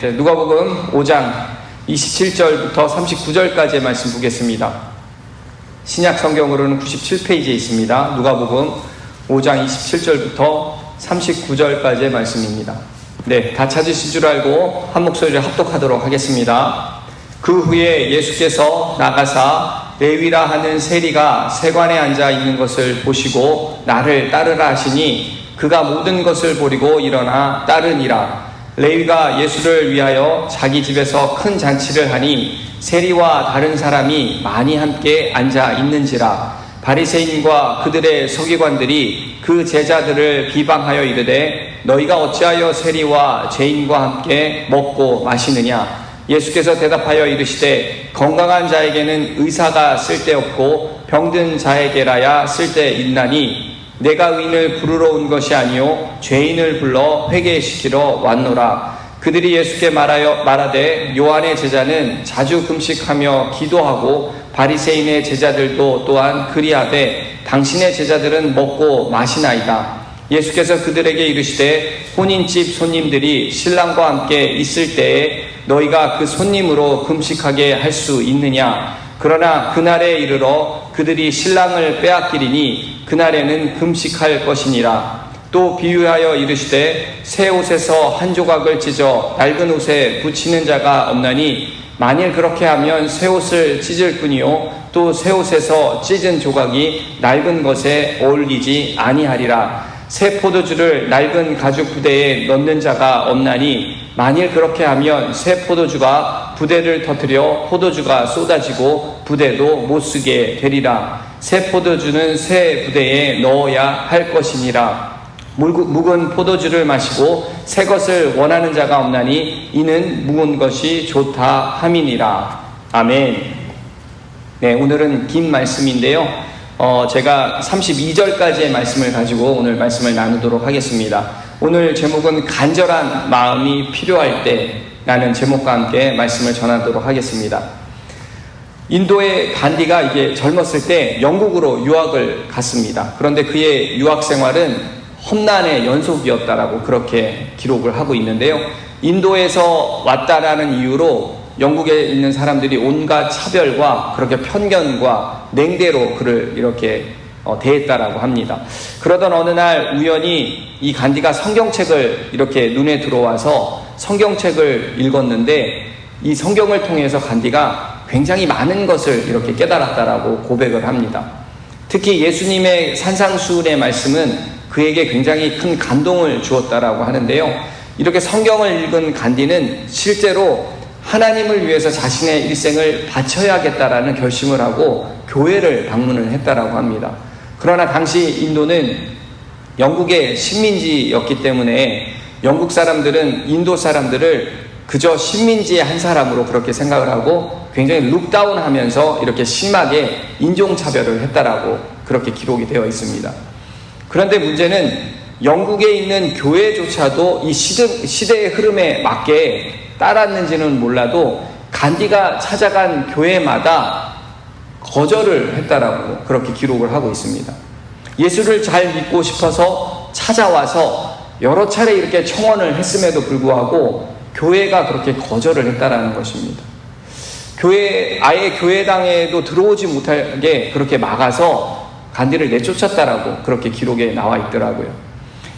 누가복음 5장 27절부터 39절까지의 말씀 보겠습니다. 신약 성경으로는 97페이지에 있습니다. 누가복음 5장 27절부터 39절까지의 말씀입니다. 다 찾으실 줄 알고 한 목소리를 합독하도록 하겠습니다. 그 후에 예수께서 나가사 레위라 하는 세리가 세관에 앉아 있는 것을 보시고 나를 따르라 하시니 그가 모든 것을 버리고 일어나 따르니라. 레위가 예수를 위하여 자기 집에서 큰 잔치를 하니 세리와 다른 사람이 많이 함께 앉아 있는지라. 바리새인과 그들의 서기관들이 그 제자들을 비방하여 이르되 너희가 어찌하여 세리와 죄인과 함께 먹고 마시느냐. 예수께서 대답하여 이르시되 건강한 자에게는 의사가 쓸데없고 병든 자에게라야 쓸데있나니 내가 의인을 부르러 온 것이 아니요 죄인을 불러 회개시키러 왔노라. 그들이 예수께 말하되 요한의 제자는 자주 금식하며 기도하고 바리새인의 제자들도 또한 그리하되 당신의 제자들은 먹고 마시나이다. 예수께서 그들에게 이르시되 혼인집 손님들이 신랑과 함께 있을 때에 너희가 그 손님으로 금식하게 할 수 있느냐. 그러나 그날에 이르러 그들이 신랑을 빼앗기리니 그날에는 금식할 것이니라. 또 비유하여 이르시되 새 옷에서 한 조각을 찢어 낡은 옷에 붙이는 자가 없나니 만일 그렇게 하면 새 옷을 찢을 뿐이요 또 새 옷에서 찢은 조각이 낡은 것에 어울리지 아니하리라. 새 포도주를 낡은 가죽 부대에 넣는 자가 없나니 만일 그렇게 하면 새 포도주가 부대를 터뜨려 포도주가 쏟아지고 부대도 못쓰게 되리라. 새 포도주는 새 부대에 넣어야 할 것이니라. 묵은 포도주를 마시고 새 것을 원하는 자가 없나니 이는 묵은 것이 좋다 함이니라. 아멘. 오늘은 긴 말씀인데요. 제가 32절까지의 말씀을 가지고 오늘 말씀을 나누도록 하겠습니다. 오늘 제목은 간절한 마음이 필요할 때 라는 제목과 함께 말씀을 전하도록 하겠습니다. 인도의 간디가 이게 젊었을 때 영국으로 유학을 갔습니다. 그런데 그의 유학 생활은 험난의 연속이었다라고 그렇게 기록을 하고 있는데요. 인도에서 왔다라는 이유로 영국에 있는 사람들이 온갖 차별과 그렇게 편견과 냉대로 그를 이렇게 대했다라고 합니다. 그러던 어느 날 우연히 이 간디가 성경책을 이렇게 눈에 들어와서 성경책을 읽었는데 이 성경을 통해서 간디가 굉장히 많은 것을 이렇게 깨달았다라고 고백을 합니다. 특히 예수님의 산상수훈의 말씀은 그에게 굉장히 큰 감동을 주었다라고 하는데요. 이렇게 성경을 읽은 간디는 실제로 하나님을 위해서 자신의 일생을 바쳐야겠다라는 결심을 하고 교회를 방문을 했다라고 합니다. 그러나 당시 인도는 영국의 식민지였기 때문에 영국 사람들은 인도 사람들을 그저 식민지의 한 사람으로 그렇게 생각을 하고 굉장히 룩다운하면서 이렇게 심하게 인종차별을 했다라고 그렇게 기록이 되어 있습니다. 그런데 문제는 영국에 있는 교회조차도 이 시대의 흐름에 맞게 따랐는지는 몰라도 간디가 찾아간 교회마다 거절을 했다라고 그렇게 기록을 하고 있습니다. 예수를 잘 믿고 싶어서 찾아와서 여러 차례 이렇게 청원을 했음에도 불구하고 교회가 그렇게 거절을 했다라는 것입니다. 아예 교회당에도 들어오지 못하게 그렇게 막아서 간디를 내쫓았다라고 그렇게 기록에 나와 있더라고요.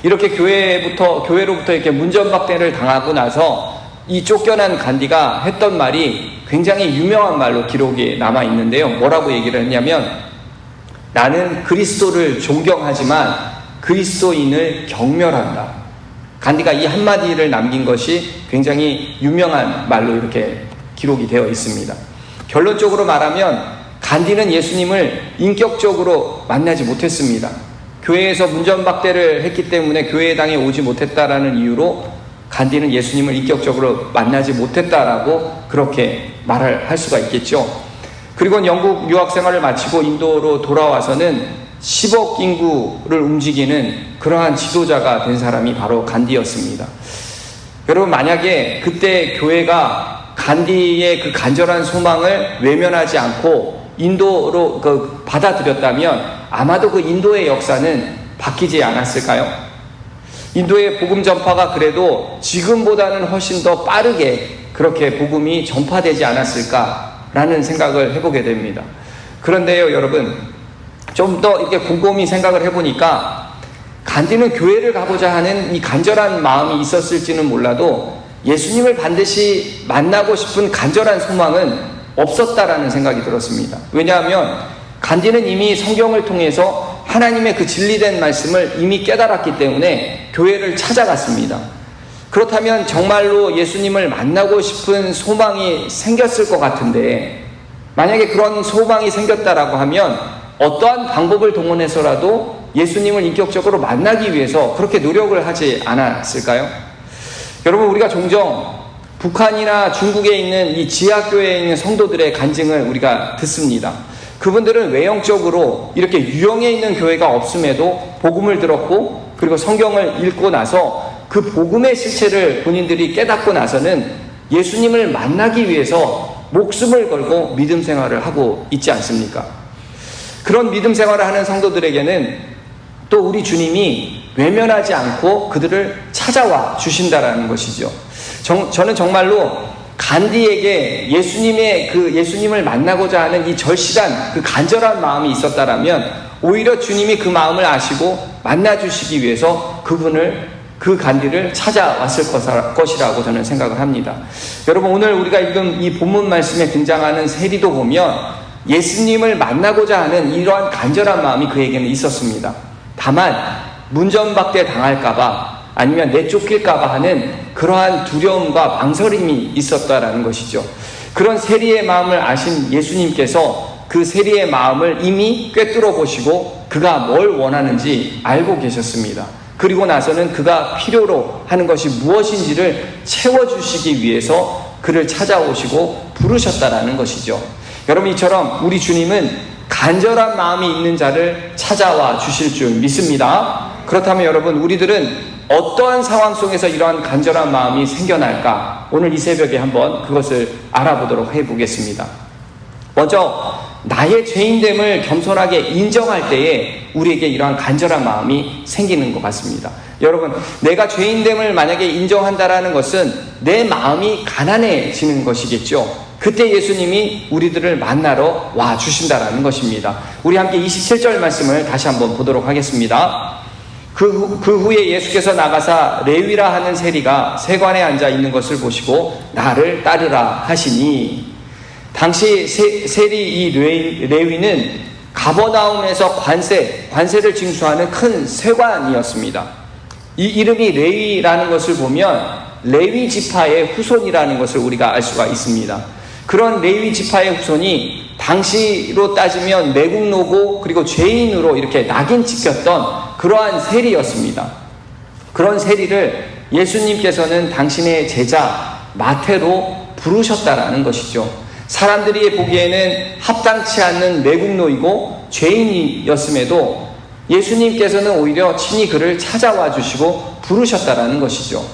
이렇게 교회로부터 이렇게 문전박대를 당하고 나서 이 쫓겨난 간디가 했던 말이 굉장히 유명한 말로 기록에 남아 있는데요. 뭐라고 얘기를 했냐면 나는 그리스도를 존경하지만 그리스도인을 경멸한다. 간디가 이 한마디를 남긴 것이 굉장히 유명한 말로 이렇게 기록이 되어 있습니다. 결론적으로 말하면 간디는 예수님을 인격적으로 만나지 못했습니다. 교회에서 문전박대를 했기 때문에 교회당에 오지 못했다라는 이유로 간디는 예수님을 인격적으로 만나지 못했다라고 그렇게 말을 할 수가 있겠죠. 그리고 영국 유학 생활을 마치고 인도로 돌아와서는 10억 인구를 움직이는 그러한 지도자가 된 사람이 바로 간디였습니다. 여러분, 만약에 그때 교회가 간디의 그 간절한 소망을 외면하지 않고 인도로 받아들였다면 아마도 그 인도의 역사는 바뀌지 않았을까요? 인도의 복음 전파가 그래도 지금보다는 훨씬 더 빠르게 그렇게 복음이 전파되지 않았을까라는 생각을 해보게 됩니다. 그런데요, 여러분, 좀 더 이렇게 곰곰이 생각을 해보니까 간디는 교회를 가고자 하는 이 간절한 마음이 있었을지는 몰라도 예수님을 반드시 만나고 싶은 간절한 소망은 없었다라는 생각이 들었습니다. 왜냐하면 간디는 이미 성경을 통해서 하나님의 그 진리된 말씀을 이미 깨달았기 때문에 교회를 찾아갔습니다. 그렇다면 정말로 예수님을 만나고 싶은 소망이 생겼을 것 같은데, 만약에 그런 소망이 생겼다라고 하면 어떠한 방법을 동원해서라도 예수님을 인격적으로 만나기 위해서 그렇게 노력을 하지 않았을까요? 여러분, 우리가 종종 북한이나 중국에 있는 이 지하교회에 있는 성도들의 간증을 우리가 듣습니다. 그분들은 외형적으로 이렇게 유형에 있는 교회가 없음에도 복음을 들었고, 그리고 성경을 읽고 나서 그 복음의 실체를 본인들이 깨닫고 나서는 예수님을 만나기 위해서 목숨을 걸고 믿음 생활을 하고 있지 않습니까? 그런 믿음 생활을 하는 성도들에게는 또 우리 주님이 외면하지 않고 그들을 찾아와 주신다라는 것이죠. 저는 정말로 간디에게 예수님을 만나고자 하는 이 절실한 그 간절한 마음이 있었다라면 오히려 주님이 그 마음을 아시고 만나주시기 위해서 그 간디를 찾아왔을 것이라고 저는 생각을 합니다. 여러분, 오늘 우리가 읽은 이 본문 말씀에 등장하는 세리도 보면 예수님을 만나고자 하는 이러한 간절한 마음이 그에게는 있었습니다. 다만 문전박대 당할까봐 아니면 내쫓길까봐 하는 그러한 두려움과 망설임이 있었다라는 것이죠. 그런 세리의 마음을 아신 예수님께서 그 세리의 마음을 이미 꿰뚫어 보시고 그가 뭘 원하는지 알고 계셨습니다. 그리고 나서는 그가 필요로 하는 것이 무엇인지를 채워주시기 위해서 그를 찾아오시고 부르셨다라는 것이죠. 여러분, 이처럼 우리 주님은 간절한 마음이 있는 자를 찾아와 주실 줄 믿습니다. 그렇다면 여러분, 우리들은 어떠한 상황 속에서 이러한 간절한 마음이 생겨날까? 오늘 이 새벽에 한번 그것을 알아보도록 해보겠습니다. 먼저 나의 죄인됨을 겸손하게 인정할 때에 우리에게 이러한 간절한 마음이 생기는 것 같습니다. 여러분, 내가 죄인됨을 만약에 인정한다라는 것은 내 마음이 가난해지는 것이겠죠. 그때 예수님이 우리들을 만나러 와 주신다라는 것입니다. 우리 함께 27절 말씀을 다시 한번 보도록 하겠습니다. 그 후에 예수께서 나가사 레위라 하는 세리가 세관에 앉아 있는 것을 보시고 나를 따르라 하시니, 당시 세리 이 레위는 가버나움에서 관세를 징수하는 큰 세관이었습니다. 이 이름이 레위라는 것을 보면 레위 지파의 후손이라는 것을 우리가 알 수가 있습니다. 그런 레위 지파의 후손이 당시로 따지면 매국노고 그리고 죄인으로 이렇게 낙인 찍혔던 그러한 세리였습니다. 그런 세리를 예수님께서는 당신의 제자 마태로 부르셨다라는 것이죠. 사람들이 보기에는 합당치 않는 매국노이고 죄인이었음에도 예수님께서는 오히려 친히 그를 찾아와 주시고 부르셨다라는 것이죠.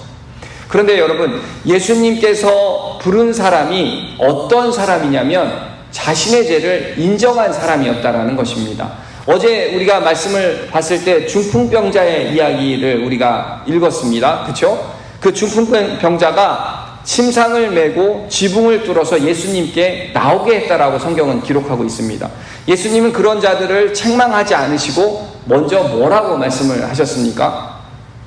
그런데 여러분, 예수님께서 부른 사람이 어떤 사람이냐면 자신의 죄를 인정한 사람이었다라는 것입니다. 어제 우리가 말씀을 봤을 때 중풍병자의 이야기를 우리가 읽었습니다. 그렇죠? 그 중풍병자가 침상을 메고 지붕을 뚫어서 예수님께 나오게 했다라고 성경은 기록하고 있습니다. 예수님은 그런 자들을 책망하지 않으시고 먼저 뭐라고 말씀을 하셨습니까?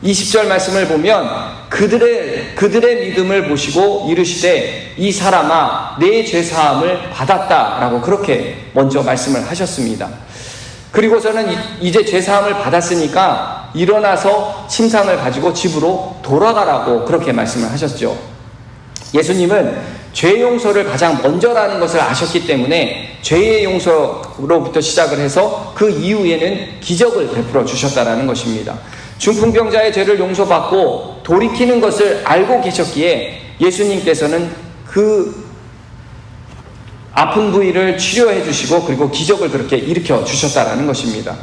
20절 말씀을 보면 그들의 믿음을 보시고 이르시되 이 사람아 내 죄사함을 받았다라고 그렇게 먼저 말씀을 하셨습니다. 그리고서는 이제 죄사함을 받았으니까 일어나서 침상을 가지고 집으로 돌아가라고 그렇게 말씀을 하셨죠. 예수님은 죄 용서를 가장 먼저라는 것을 아셨기 때문에 죄의 용서로부터 시작을 해서 그 이후에는 기적을 베풀어 주셨다라는 것입니다. 중풍병자의 죄를 용서받고 돌이키는 것을 알고 계셨기에 예수님께서는 그 아픈 부위를 치료해 주시고 그리고 기적을 그렇게 일으켜 주셨다라는 것입니다.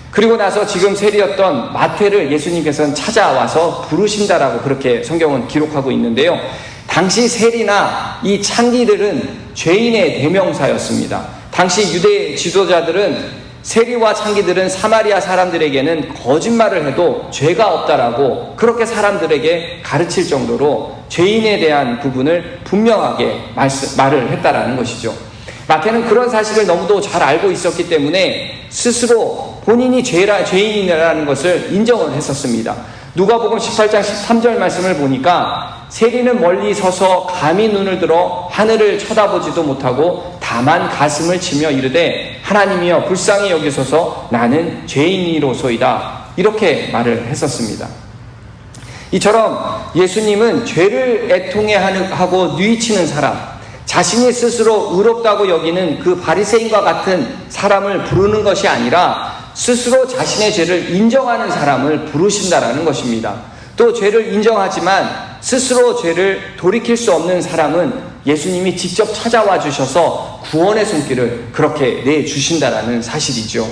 그리고 나서 지금 세리였던 마태를 예수님께서는 찾아와서 부르신다라고 그렇게 성경은 기록하고 있는데요. 당시 세리나 이 창기들은 죄인의 대명사였습니다. 당시 유대 지도자들은 세리와 창기들은 사마리아 사람들에게는 거짓말을 해도 죄가 없다라고 그렇게 사람들에게 가르칠 정도로 죄인에 대한 부분을 분명하게 말을 했다라는 것이죠. 마태는 그런 사실을 너무도 잘 알고 있었기 때문에 스스로 본인이 죄인이라는 것을 인정을 했었습니다. 누가복음 18장 13절 말씀을 보니까 세리는 멀리 서서 감히 눈을 들어 하늘을 쳐다보지도 못하고 다만 가슴을 치며 이르되 하나님이여 불쌍히 여기소서 나는 죄인이로소이다, 이렇게 말을 했었습니다. 이처럼 예수님은 죄를 애통해하고 뉘우치는 사람, 자신이 스스로 의롭다고 여기는 그 바리새인과 같은 사람을 부르는 것이 아니라 스스로 자신의 죄를 인정하는 사람을 부르신다라는 것입니다. 또 죄를 인정하지만 스스로 죄를 돌이킬 수 없는 사람은 예수님이 직접 찾아와 주셔서 구원의 손길을 그렇게 내주신다라는 사실이죠.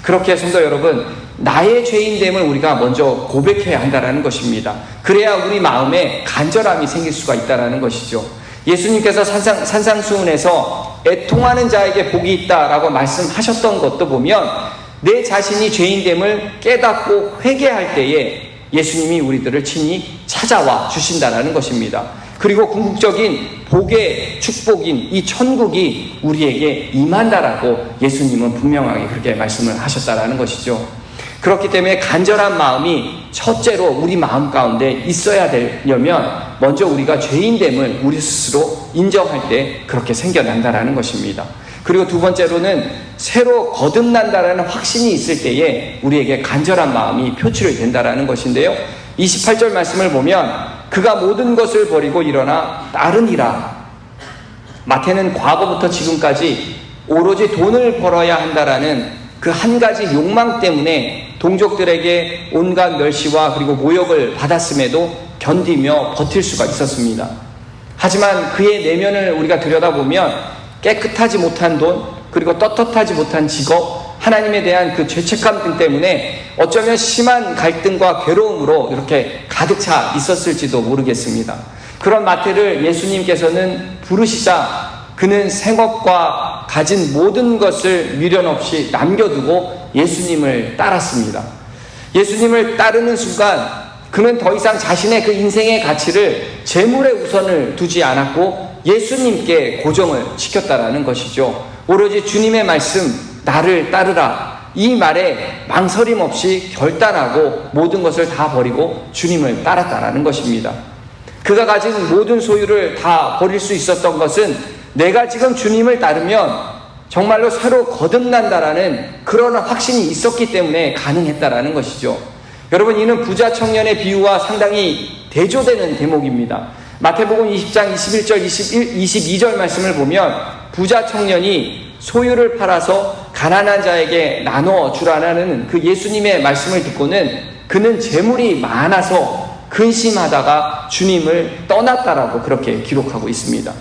그렇게 성도 여러분, 나의 죄인됨을 우리가 먼저 고백해야 한다라는 것입니다. 그래야 우리 마음에 간절함이 생길 수가 있다라는 것이죠. 예수님께서 산상수훈에서 애통하는 자에게 복이 있다라고 말씀하셨던 것도 보면 내 자신이 죄인됨을 깨닫고 회개할 때에 예수님이 우리들을 친히 찾아와 주신다라는 것입니다. 그리고 궁극적인 복의 축복인 이 천국이 우리에게 임한다라고 예수님은 분명하게 그렇게 말씀을 하셨다라는 것이죠. 그렇기 때문에 간절한 마음이 첫째로 우리 마음 가운데 있어야 되려면 먼저 우리가 죄인됨을 우리 스스로 인정할 때 그렇게 생겨난다라는 것입니다. 그리고 두 번째로는 새로 거듭난다라는 확신이 있을 때에 우리에게 간절한 마음이 표출이 된다라는 것인데요. 28절 말씀을 보면 그가 모든 것을 버리고 일어나 따르니라. 마태는 과거부터 지금까지 오로지 돈을 벌어야 한다라는 그 한 가지 욕망 때문에 동족들에게 온갖 멸시와 그리고 모욕을 받았음에도 견디며 버틸 수가 있었습니다. 하지만 그의 내면을 우리가 들여다보면 깨끗하지 못한 돈, 그리고 떳떳하지 못한 직업, 하나님에 대한 그 죄책감 등 때문에 어쩌면 심한 갈등과 괴로움으로 이렇게 가득 차 있었을지도 모르겠습니다. 그런 마태를 예수님께서는 부르시자 그는 생업과 가진 모든 것을 미련 없이 남겨두고 예수님을 따랐습니다. 예수님을 따르는 순간 그는 더 이상 자신의 그 인생의 가치를 재물에 우선을 두지 않았고 예수님께 고정을 시켰다라는 것이죠. 오로지 주님의 말씀, 나를 따르라, 이 말에 망설임 없이 결단하고 모든 것을 다 버리고 주님을 따랐다라는 것입니다. 그가 가진 모든 소유를 다 버릴 수 있었던 것은 내가 지금 주님을 따르면 정말로 새로 거듭난다라는 그런 확신이 있었기 때문에 가능했다라는 것이죠. 여러분, 이는 부자 청년의 비유와 상당히 대조되는 대목입니다. 마태복음 20장 21절 22절 말씀을 보면 부자 청년이 소유를 팔아서 가난한 자에게 나눠주라는 그 예수님의 말씀을 듣고는 그는 재물이 많아서 근심하다가 주님을 떠났다라고 그렇게 기록하고 있습니다.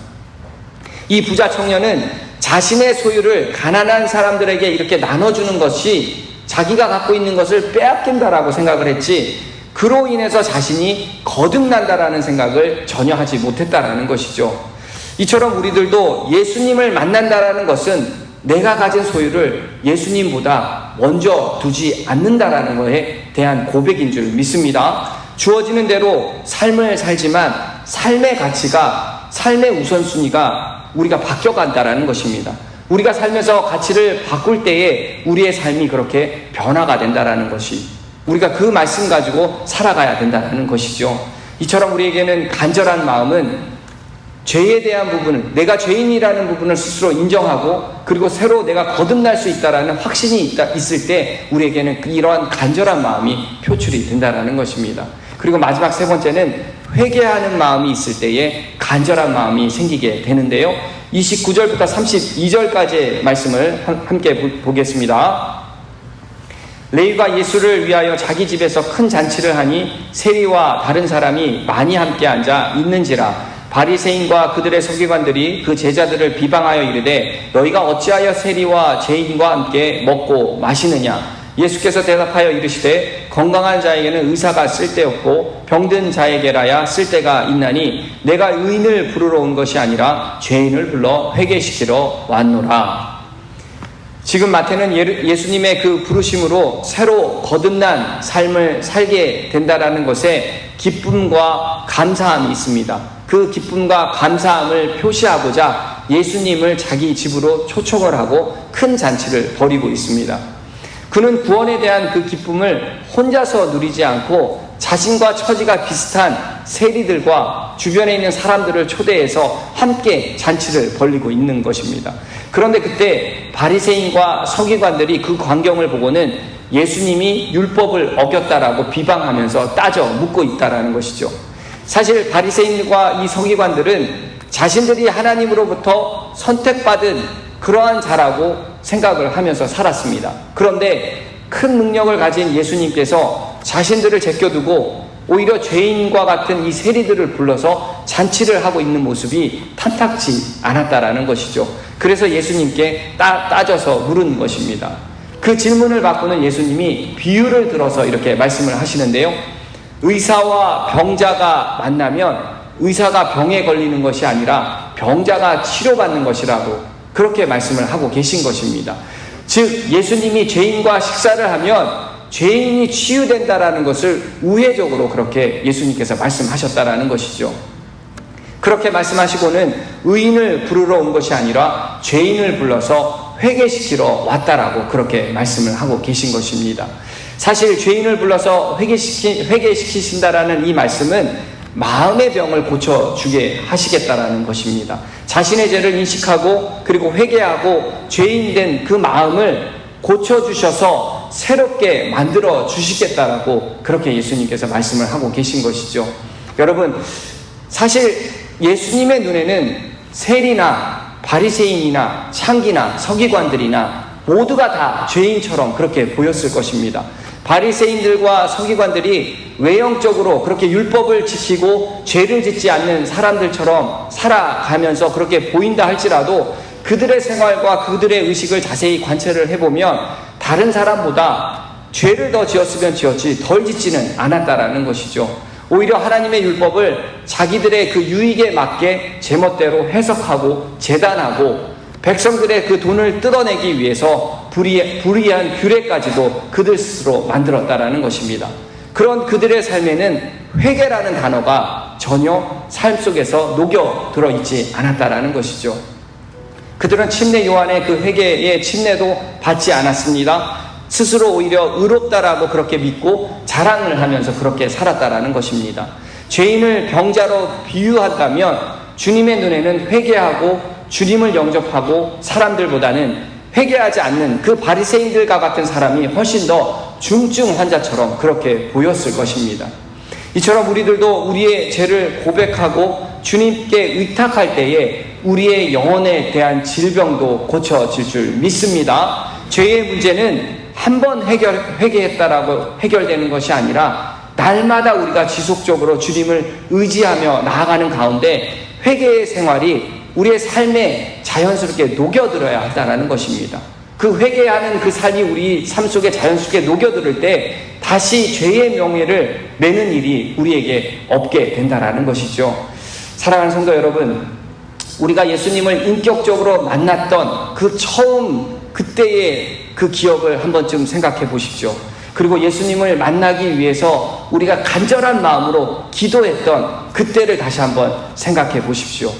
이 부자 청년은 자신의 소유를 가난한 사람들에게 이렇게 나눠주는 것이 자기가 갖고 있는 것을 빼앗긴다라고 생각을 했지, 그로 인해서 자신이 거듭난다라는 생각을 전혀 하지 못했다라는 것이죠. 이처럼 우리들도 예수님을 만난다라는 것은 내가 가진 소유를 예수님보다 먼저 두지 않는다라는 것에 대한 고백인 줄 믿습니다. 주어지는 대로 삶을 살지만 삶의 가치가, 삶의 우선순위가 우리가 바뀌어간다라는 것입니다. 우리가 살면서 가치를 바꿀 때에 우리의 삶이 그렇게 변화가 된다라는 것이, 우리가 그 말씀 가지고 살아가야 된다는 것이죠. 이처럼 우리에게는 간절한 마음은 죄에 대한 부분을, 내가 죄인이라는 부분을 스스로 인정하고 그리고 새로 내가 거듭날 수 있다라는 확신이 있을 때 우리에게는 이러한 간절한 마음이 표출이 된다라는 것입니다. 그리고 마지막 세 번째는 회개하는 마음이 있을 때에 간절한 마음이 생기게 되는데요. 29절부터 32절까지의 말씀을 함께 보겠습니다. 레위가 예수를 위하여 자기 집에서 큰 잔치를 하니 세리와 다른 사람이 많이 함께 앉아 있는지라 바리새인과 그들의 서기관들이 그 제자들을 비방하여 이르되 너희가 어찌하여 세리와 죄인과 함께 먹고 마시느냐. 예수께서 대답하여 이르시되 건강한 자에게는 의사가 쓸데없고 병든 자에게라야 쓸데가 있나니 내가 의인을 부르러 온 것이 아니라 죄인을 불러 회개시키러 왔노라. 지금 마태는 예수님의 그 부르심으로 새로 거듭난 삶을 살게 된다라는 것에 기쁨과 감사함이 있습니다. 그 기쁨과 감사함을 표시하고자 예수님을 자기 집으로 초청을 하고 큰 잔치를 벌이고 있습니다. 그는 구원에 대한 그 기쁨을 혼자서 누리지 않고 자신과 처지가 비슷한 세리들과 주변에 있는 사람들을 초대해서 함께 잔치를 벌이고 있는 것입니다. 그런데 그때 바리새인과 서기관들이 그 광경을 보고는 예수님이 율법을 어겼다라고 비방하면서 따져 묻고 있다라는 것이죠. 사실 바리새인과 이 서기관들은 자신들이 하나님으로부터 선택받은 그러한 자라고 생각을 하면서 살았습니다. 그런데 큰 능력을 가진 예수님께서 자신들을 제껴두고 오히려 죄인과 같은 이 세리들을 불러서 잔치를 하고 있는 모습이 탐탁지 않았다라는 것이죠. 그래서 예수님께 따져서 물은 것입니다. 그 질문을 받고는 예수님이 비유를 들어서 이렇게 말씀을 하시는데요. 의사와 병자가 만나면 의사가 병에 걸리는 것이 아니라 병자가 치료받는 것이라고 그렇게 말씀을 하고 계신 것입니다. 즉 예수님이 죄인과 식사를 하면 죄인이 치유된다라는 것을 우회적으로 그렇게 예수님께서 말씀하셨다라는 것이죠. 그렇게 말씀하시고는 의인을 부르러 온 것이 아니라 죄인을 불러서 회개시키러 왔다라고 그렇게 말씀을 하고 계신 것입니다. 사실 죄인을 불러서 회개시키신다라는 이 말씀은 마음의 병을 고쳐주게 하시겠다라는 것입니다. 자신의 죄를 인식하고 그리고 회개하고 죄인된 그 마음을 고쳐주셔서 새롭게 만들어 주시겠다라고 그렇게 예수님께서 말씀을 하고 계신 것이죠. 여러분, 사실 예수님의 눈에는 세리나 바리새인이나 창기나 서기관들이나 모두가 다 죄인처럼 그렇게 보였을 것입니다. 바리새인들과 서기관들이 외형적으로 그렇게 율법을 지키고 죄를 짓지 않는 사람들처럼 살아가면서 그렇게 보인다 할지라도 그들의 생활과 그들의 의식을 자세히 관찰을 해보면 다른 사람보다 죄를 더 지었으면 지었지 덜 짓지는 않았다라는 것이죠. 오히려 하나님의 율법을 자기들의 그 유익에 맞게 제멋대로 해석하고 재단하고 백성들의 그 돈을 뜯어내기 위해서 불의한 규례까지도 그들 스스로 만들었다라는 것입니다. 그런 그들의 삶에는 회개라는 단어가 전혀 삶 속에서 녹여 들어있지 않았다라는 것이죠. 그들은 침례 요한의 그 회개의 침례도 받지 않았습니다. 스스로 오히려 의롭다라고 그렇게 믿고 자랑을 하면서 그렇게 살았다라는 것입니다. 죄인을 병자로 비유한다면 주님의 눈에는 회개하고 주님을 영접하고 사람들보다는 회개하지 않는 그 바리새인들과 같은 사람이 훨씬 더 중증 환자처럼 그렇게 보였을 것입니다. 이처럼 우리들도 우리의 죄를 고백하고 주님께 의탁할 때에 우리의 영혼에 대한 질병도 고쳐질 줄 믿습니다. 죄의 문제는 한 번 회개했다라고 해결되는 것이 아니라 날마다 우리가 지속적으로 주님을 의지하며 나아가는 가운데 회개의 생활이 우리의 삶에 자연스럽게 녹여들어야 한다는 것입니다. 그 회개하는 그 삶이 우리 삶 속에 자연스럽게 녹여들을 때 다시 죄의 명예를 매는 일이 우리에게 없게 된다는 것이죠. 사랑하는 성도 여러분, 우리가 예수님을 인격적으로 만났던 그 처음 그때의 그 기억을 한 번쯤 생각해 보십시오. 그리고 예수님을 만나기 위해서 우리가 간절한 마음으로 기도했던 그때를 다시 한번 생각해 보십시오.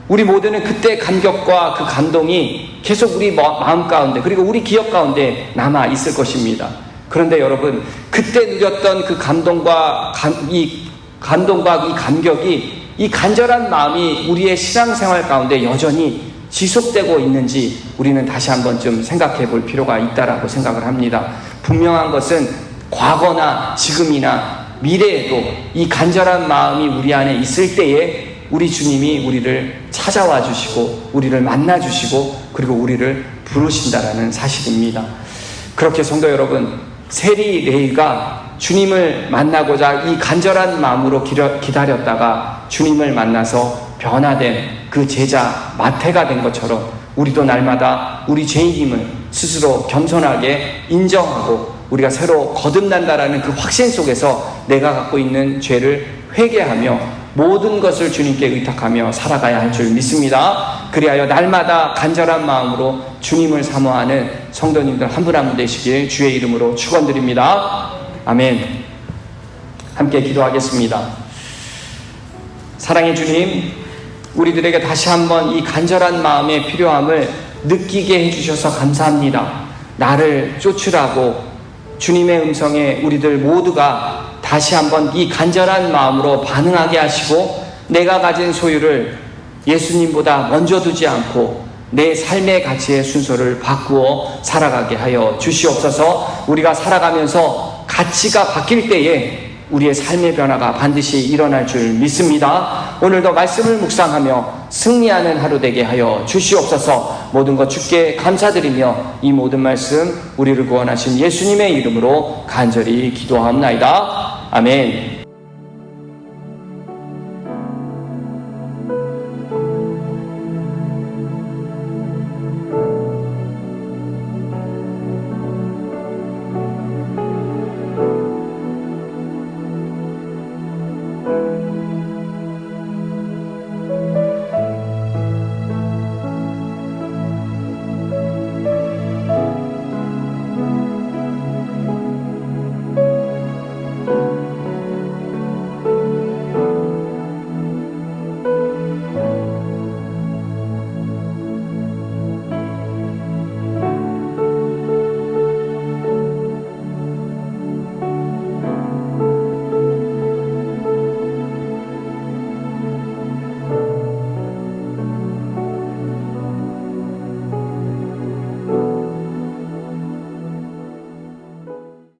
우리 모두는 그때 감격과 그 감동이 계속 우리 마음 가운데 그리고 우리 기억 가운데 남아 있을 것입니다. 그런데 여러분, 그때 누렸던 그 감동과 이 감격이 이 간절한 마음이 우리의 신앙생활 가운데 여전히 지속되고 있는지 우리는 다시 한번쯤 생각해 볼 필요가 있다라고 생각을 합니다. 분명한 것은 과거나 지금이나 미래에도 이 간절한 마음이 우리 안에 있을 때에 우리 주님이 우리를 찾아와 주시고 우리를 만나 주시고 그리고 우리를 부르신다라는 사실입니다. 그렇게 성도 여러분, 세리 레위가 주님을 만나고자 이 간절한 마음으로 기다렸다가 주님을 만나서 변화된 그 제자 마태가 된 것처럼 우리도 날마다 우리 죄인임을 스스로 겸손하게 인정하고 우리가 새로 거듭난다라는 그 확신 속에서 내가 갖고 있는 죄를 회개하며 모든 것을 주님께 의탁하며 살아가야 할 줄 믿습니다. 그리하여 날마다 간절한 마음으로 주님을 사모하는 성도님들 한 분 한 분 되시길 주의 이름으로 축원드립니다. 아멘. 함께 기도하겠습니다. 사랑의 주님, 우리들에게 다시 한번 이 간절한 마음의 필요함을 느끼게 해주셔서 감사합니다. 나를 쫓으라고 주님의 음성에 우리들 모두가 다시 한번 이 간절한 마음으로 반응하게 하시고 내가 가진 소유를 예수님보다 먼저 두지 않고 내 삶의 가치의 순서를 바꾸어 살아가게 하여 주시옵소서. 우리가 살아가면서 가치가 바뀔 때에 우리의 삶의 변화가 반드시 일어날 줄 믿습니다. 오늘도 말씀을 묵상하며 승리하는 하루 되게 하여 주시옵소서. 모든 것 주께 감사드리며 이 모든 말씀 우리를 구원하신 예수님의 이름으로 간절히 기도하옵나이다. 아멘.